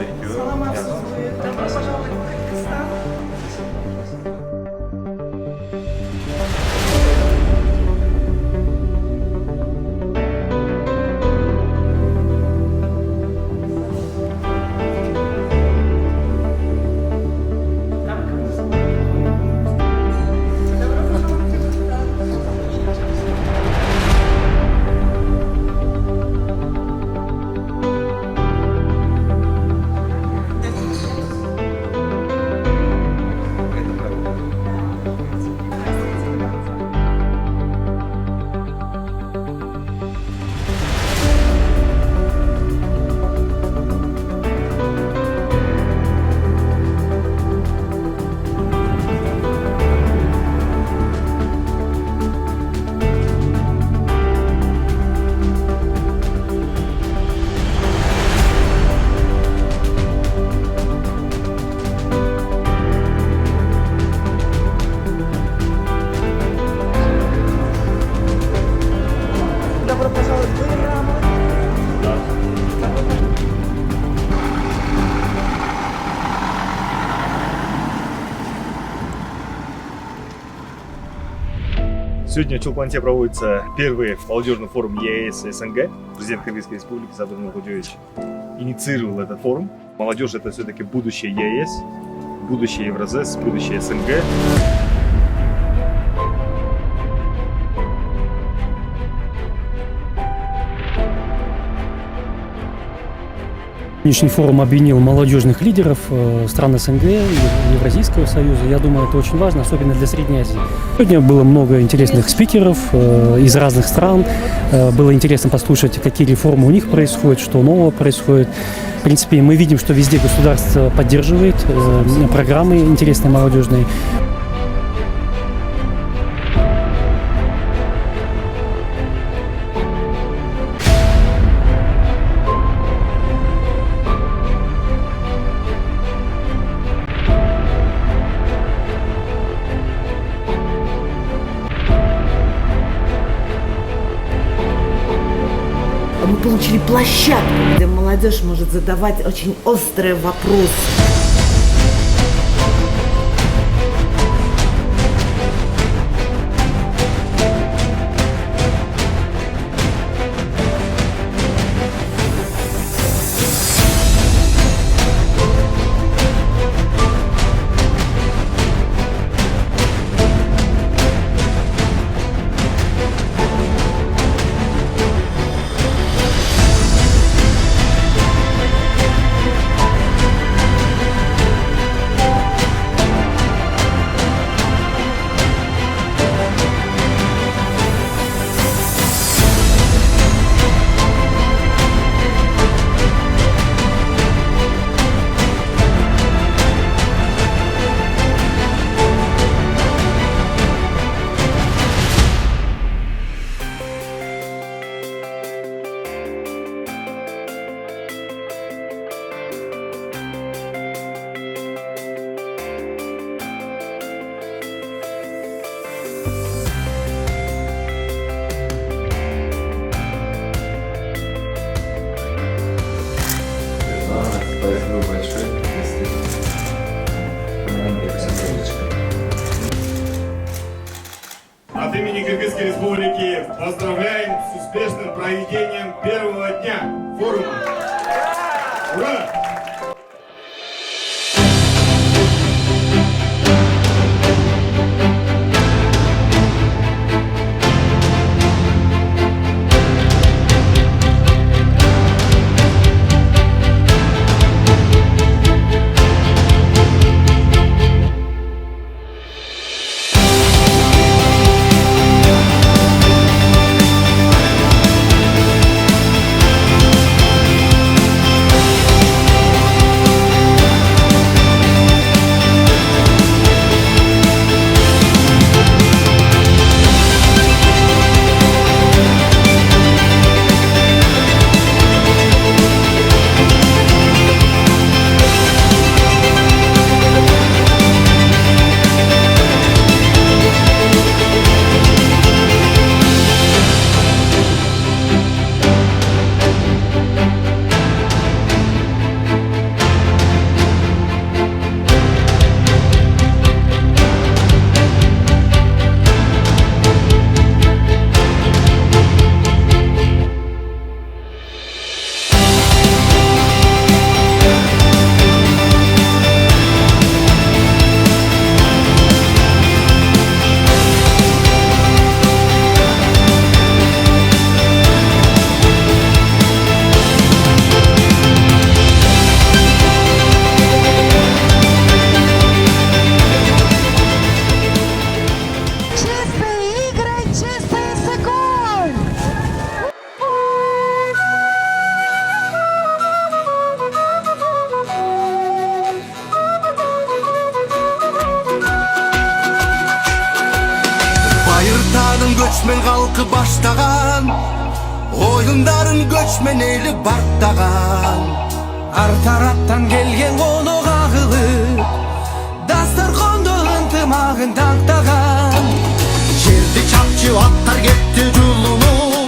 Добро пожаловать в Кыргызстан. Добро пожаловать в Иран. Сегодня в Чолпанте проводится первый молодежный форум ЕАЭС и СНГ. Президент Кыргызской республики Садыр Нуркудиевич инициировал этот форум. Молодежь — это все-таки будущее ЕАЭС, будущее Евразес, будущее СНГ. Нынешний форум объединил молодежных лидеров стран СНГ и Евразийского союза. Я думаю, это очень важно, особенно для Средней Азии. Сегодня было много интересных спикеров из разных стран. Было интересно послушать, какие реформы у них происходят, что нового происходит. В принципе, мы видим, что везде государство поддерживает программы интересные молодежные. Мы получили площадку, где молодежь может задавать очень острые вопросы. Спасибо большое. От имени Кыргызской республики поздравляем с успешным проведением первого дня форума. Ура! göçmen halkı başlagan, oyunların göçmen eli barktagan. Ar taraptan gelgen onu kağılıp, dastarkonda ıntımağın tanktagan. Жерди чапчы аттар кетти жулунуп,